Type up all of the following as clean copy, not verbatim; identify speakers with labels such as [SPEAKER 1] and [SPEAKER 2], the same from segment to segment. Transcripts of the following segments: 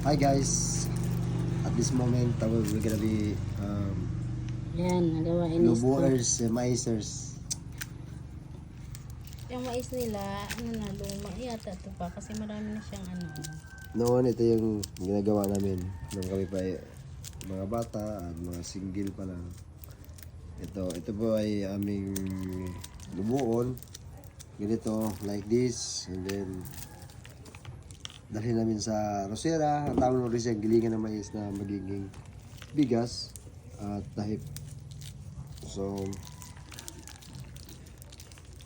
[SPEAKER 1] Hi guys, at this moment we're gonna be
[SPEAKER 2] Yan, nagawain is to.
[SPEAKER 1] lubuers, maisers.
[SPEAKER 2] Yung mais nila, luma yata ito pa kasi marami na siyang
[SPEAKER 1] Noon ito yung ginagawa namin nung kami pa mga bata at mga single pa lang. Ito po ay aming lubuon. Ganito, like this, and then dalhin namin sa rosera. Ang tawag ng rosera, gilingan ng mais na magiging bigas at tahip. So,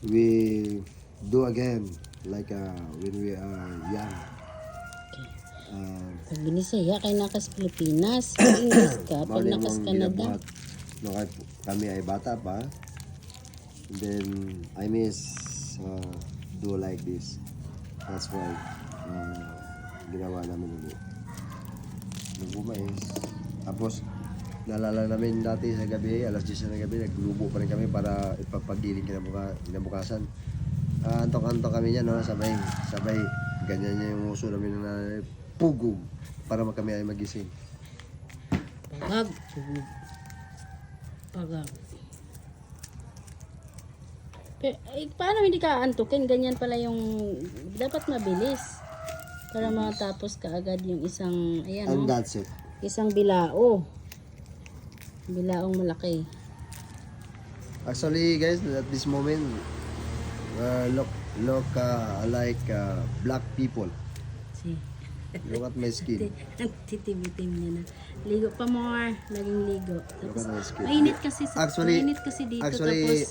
[SPEAKER 1] we do again like when we are young.
[SPEAKER 2] Pag binisaya kay nakas Pilipinas, pag English ka, pag nakas Canada.
[SPEAKER 1] Nung kami ay bata pa, and then I miss do like this. That's why ginawa namin ulit. Nagumais. Tapos naalala namin dati sa gabi, alas 10 na gabi, naglubo pa rin kami para ipapagiling kinabukasan. Antok-antok kami niya, no? Sabay ganyan niya yung uso namin na pugog para kami ay magising.
[SPEAKER 2] Pagag. Pero, paano hindi ka antukin? Ganyan pala yung dapat mabilis para matapos ka agad yung isang
[SPEAKER 1] And that's it.
[SPEAKER 2] isang bilao. Bilaong malaki.
[SPEAKER 1] Actually guys, at this moment look like black people.
[SPEAKER 2] See.
[SPEAKER 1] Look at my skin.
[SPEAKER 2] Titibitim niya na. Ligo pa more, laging ligo.
[SPEAKER 1] Look
[SPEAKER 2] Tapos
[SPEAKER 1] at my skin.
[SPEAKER 2] mainit kasi mainit kasi dito tapos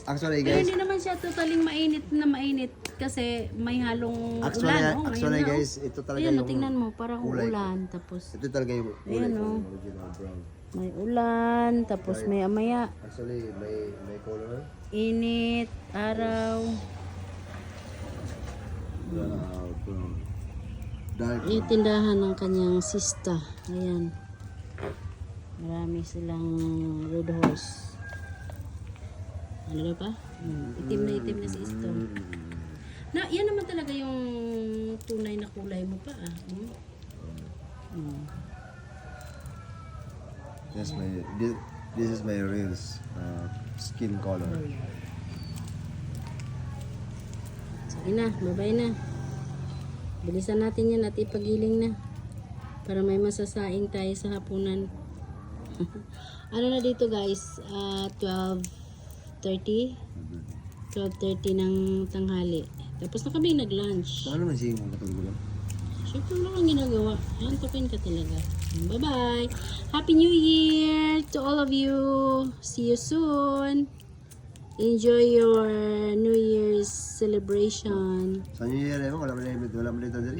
[SPEAKER 1] Actually
[SPEAKER 2] pero
[SPEAKER 1] guys,
[SPEAKER 2] hindi naman siya totaling mainit kasi may halong ulan. Oh,
[SPEAKER 1] actually
[SPEAKER 2] ngayon na,
[SPEAKER 1] guys, ito talaga
[SPEAKER 2] ayan,
[SPEAKER 1] yung
[SPEAKER 2] tingnan mo, parang
[SPEAKER 1] kulay.
[SPEAKER 2] ulan tapos
[SPEAKER 1] Ito talaga yung kulay
[SPEAKER 2] Ayan,
[SPEAKER 1] ko,
[SPEAKER 2] oh.
[SPEAKER 1] original brown.
[SPEAKER 2] may ulan tapos may amaya
[SPEAKER 1] Actually may color.
[SPEAKER 2] init, araw.
[SPEAKER 1] Brown. Dark brown.
[SPEAKER 2] Itindahan ng kanyang sista. Ayan. Marami silang road horse. Ano pa? Itim na si Isto. Na, yan naman talaga yung tunay na kulay mo pa ah.
[SPEAKER 1] Yes, this is my real skin color.
[SPEAKER 2] Sige na, babay na. Bilisan natin yan at ipagiling na. Para may masasaing tayo sa hapunan. Ano na dito guys? 12:30 ng tanghali. Tapos na kami nag-lunch.
[SPEAKER 1] Paano man siya yung katulog lang?
[SPEAKER 2] Siyempre wala kang ginagawa. Antokin ka talaga. Bye-bye. Happy New Year to all of you. See you soon. Enjoy your New Year's celebration.
[SPEAKER 1] Sa New Year, wala man dito dali.